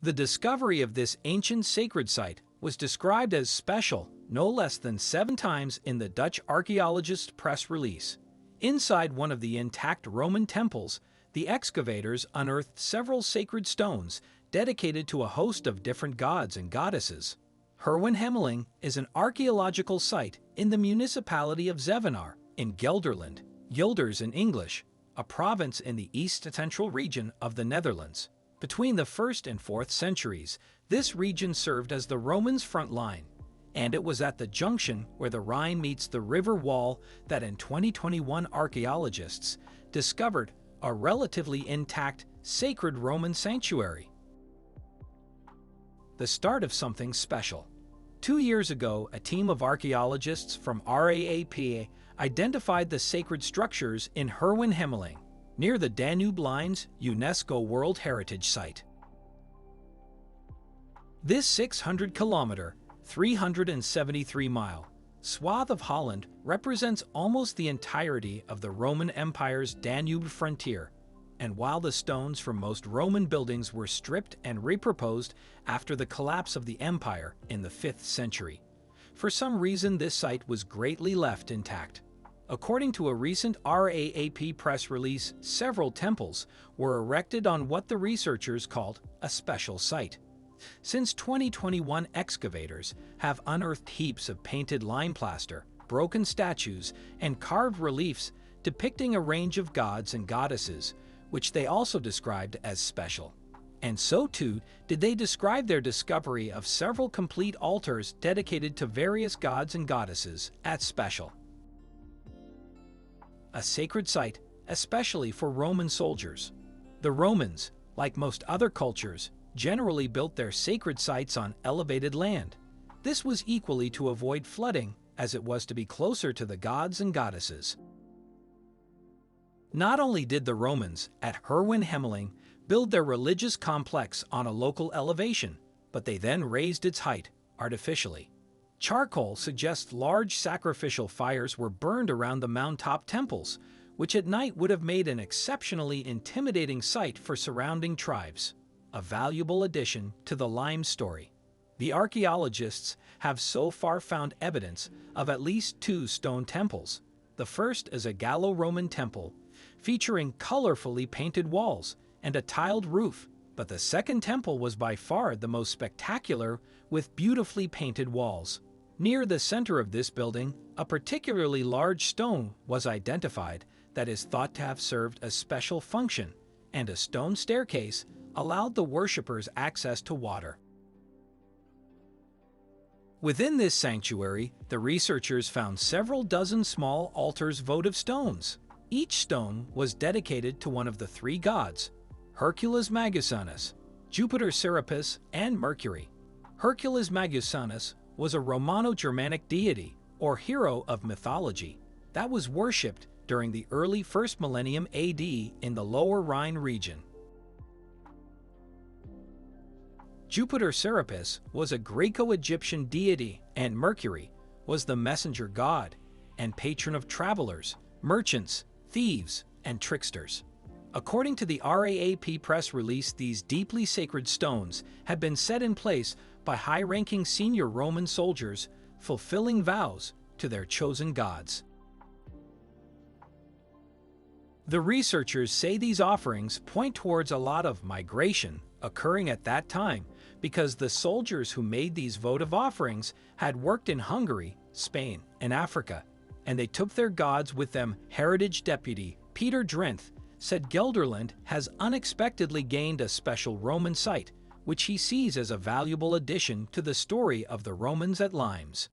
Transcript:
The discovery of this ancient sacred site was described as special no less than 7 times in the Dutch archaeologist press release. Inside one of the intact Roman temples, the excavators unearthed several sacred stones dedicated to a host of different gods and goddesses. Herwenhemeling is an archaeological site in the municipality of Zevenaar in Gelderland, Guelders in English, a province in the east-central region of the Netherlands. Between the 1st and 4th centuries, this region served as the Romans' front line, and it was at the junction where the Rhine meets the river Wall that in 2021 archaeologists discovered a relatively intact sacred Roman sanctuary. The start of something special. 2 years ago, a team of archaeologists from AERØHEAD identified the sacred structures in Herwenhemeling, near the Danube Line's UNESCO World Heritage Site. This 600-kilometer, 373-mile swath of Holland represents almost the entirety of the Roman Empire's Danube frontier, and while the stones from most Roman buildings were stripped and reproposed after the collapse of the empire in the 5th century, for some reason this site was greatly left intact. According to a recent RAAP press release, several temples were erected on what the researchers called a special site. Since 2021, excavators have unearthed heaps of painted lime plaster, broken statues, and carved reliefs depicting a range of gods and goddesses, which they also described as special. And so too did they describe their discovery of several complete altars dedicated to various gods and goddesses as special. A sacred site, especially for Roman soldiers. The Romans, like most other cultures, generally built their sacred sites on elevated land. This was equally to avoid flooding as it was to be closer to the gods and goddesses. Not only did the Romans at Herwenhemeling build their religious complex on a local elevation, but they then raised its height artificially. Charcoal suggests large sacrificial fires were burned around the mountaintop temples, which at night would have made an exceptionally intimidating sight for surrounding tribes. A valuable addition to the lime story. The archaeologists have so far found evidence of at least 2 stone temples. The first is a Gallo-Roman temple, featuring colorfully painted walls and a tiled roof, but the second temple was by far the most spectacular, with beautifully painted walls. Near the center of this building, a particularly large stone was identified that is thought to have served a special function, and a stone staircase allowed the worshippers access to water. Within this sanctuary, the researchers found several dozen small altars votive stones. Each stone was dedicated to one of the 3 gods, Hercules Magusanus, Jupiter Serapis, and Mercury. Hercules Magusanus was a Romano-Germanic deity, or hero of mythology, that was worshipped during the early 1st millennium AD in the Lower Rhine region. Jupiter Serapis was a Greco-Egyptian deity, and Mercury was the messenger god and patron of travelers, merchants, thieves, and tricksters. According to the RAAP press release, these deeply sacred stones had been set in place by high-ranking senior Roman soldiers fulfilling vows to their chosen gods. The researchers say these offerings point towards a lot of migration occurring at that time because the soldiers who made these votive offerings had worked in Hungary, Spain, and Africa, and they took their gods with them. Heritage Deputy Peter Drenth said Gelderland has unexpectedly gained a special Roman site, which he sees as a valuable addition to the story of the Romans at Limes.